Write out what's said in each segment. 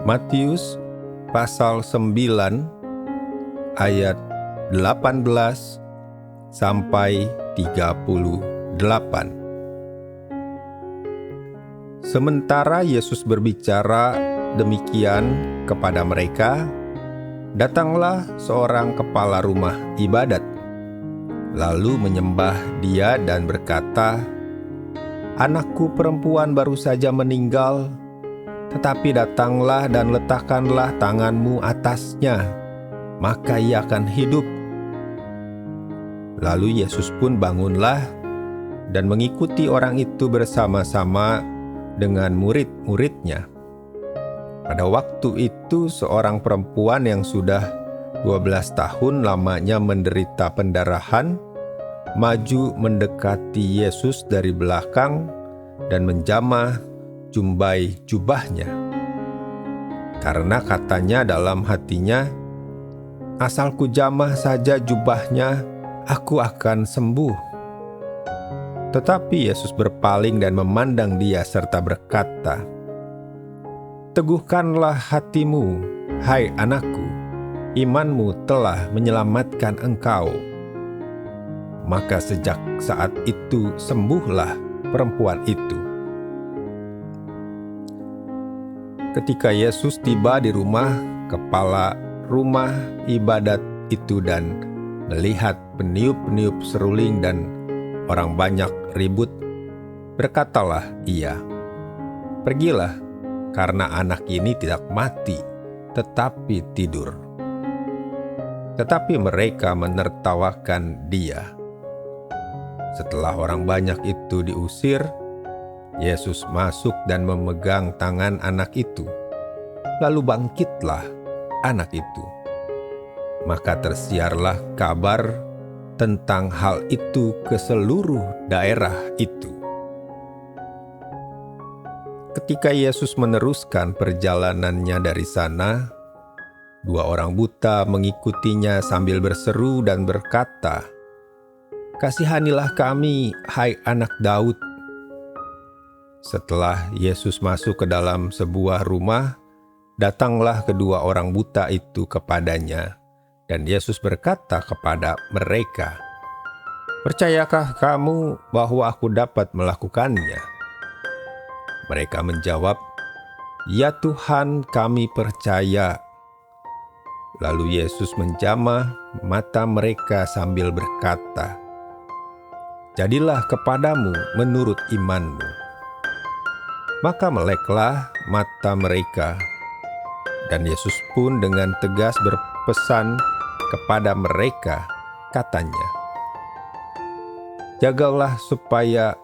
Matius pasal 9 ayat 18 sampai 38. Sementara Yesus berbicara demikian kepada mereka, datanglah seorang kepala rumah ibadat, lalu menyembah dia dan berkata, "Anakku perempuan baru saja meninggal, tetapi datanglah dan letakkanlah tanganmu atasnya, maka ia akan hidup." Lalu Yesus pun bangunlah dan mengikuti orang itu bersama-sama dengan murid-muridnya. Pada waktu itu seorang perempuan yang sudah 12 tahun lamanya menderita pendarahan, maju mendekati Yesus dari belakang dan menjamah jumbai jubahnya. Karena katanya dalam hatinya, "Asal ku jamah saja jubahnya, aku akan sembuh." Tetapi Yesus berpaling dan memandang dia serta berkata, "Teguhkanlah hatimu, hai anakku, imanmu telah menyelamatkan engkau." Maka sejak saat itu sembuhlah perempuan itu. Ketika Yesus tiba di rumah kepala rumah ibadat itu dan melihat peniup-peniup seruling dan orang banyak ribut, berkatalah ia, "Pergilah, karena anak ini tidak mati, tetapi tidur." Tetapi mereka menertawakan dia. Setelah orang banyak itu diusir, Yesus masuk dan memegang tangan anak itu. Lalu bangkitlah anak itu. Maka tersiarlah kabar tentang hal itu ke seluruh daerah itu. Ketika Yesus meneruskan perjalanannya dari sana, 2 orang buta mengikutinya sambil berseru dan berkata, "Kasihanilah kami, hai anak Daud." Setelah Yesus masuk ke dalam sebuah rumah, datanglah kedua orang buta itu kepadanya. Dan Yesus berkata kepada mereka, "Percayakah kamu bahwa aku dapat melakukannya?" Mereka menjawab, "Ya Tuhan, kami percaya." Lalu Yesus menjamah mata mereka sambil berkata, "Jadilah kepadamu menurut imanmu." Maka meleklah mata mereka. Dan Yesus pun dengan tegas berpesan kepada mereka, katanya, "Jagalah supaya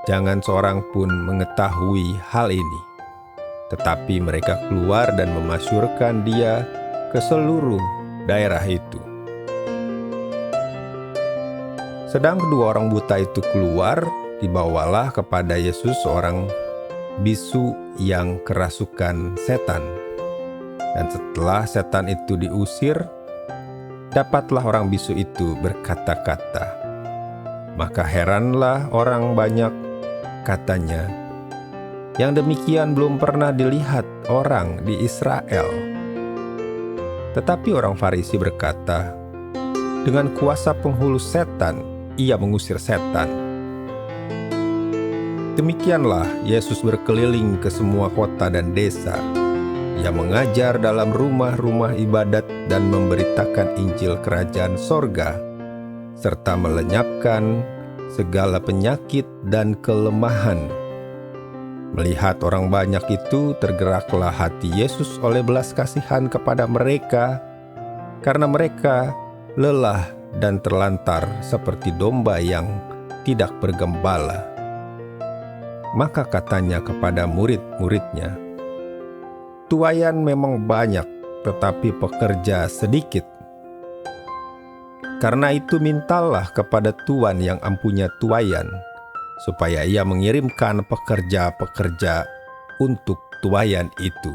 jangan seorang pun mengetahui hal ini." Tetapi mereka keluar dan memasyurkan dia ke seluruh daerah itu. Sedang kedua orang buta itu keluar, dibawalah kepada Yesus seorang bisu yang kerasukan setan. Dan setelah setan itu diusir, dapatlah orang bisu itu berkata-kata. Maka heranlah orang banyak, katanya, "Yang demikian belum pernah dilihat orang di Israel." Tetapi orang Farisi berkata, "Dengan kuasa penghulu setan, ia mengusir setan." Demikianlah Yesus berkeliling ke semua kota dan desa. Ia mengajar dalam rumah-rumah ibadat dan memberitakan Injil Kerajaan Sorga, serta melenyapkan segala penyakit dan kelemahan. Melihat orang banyak itu, tergeraklah hati Yesus oleh belas kasihan kepada mereka, karena mereka lelah dan terlantar seperti domba yang tidak bergembala. Maka katanya kepada murid-muridnya, "Tuaian memang banyak, tetapi pekerja sedikit. Karena itu mintalah kepada Tuan yang empunya tuaian, supaya ia mengirimkan pekerja-pekerja untuk tuaian itu."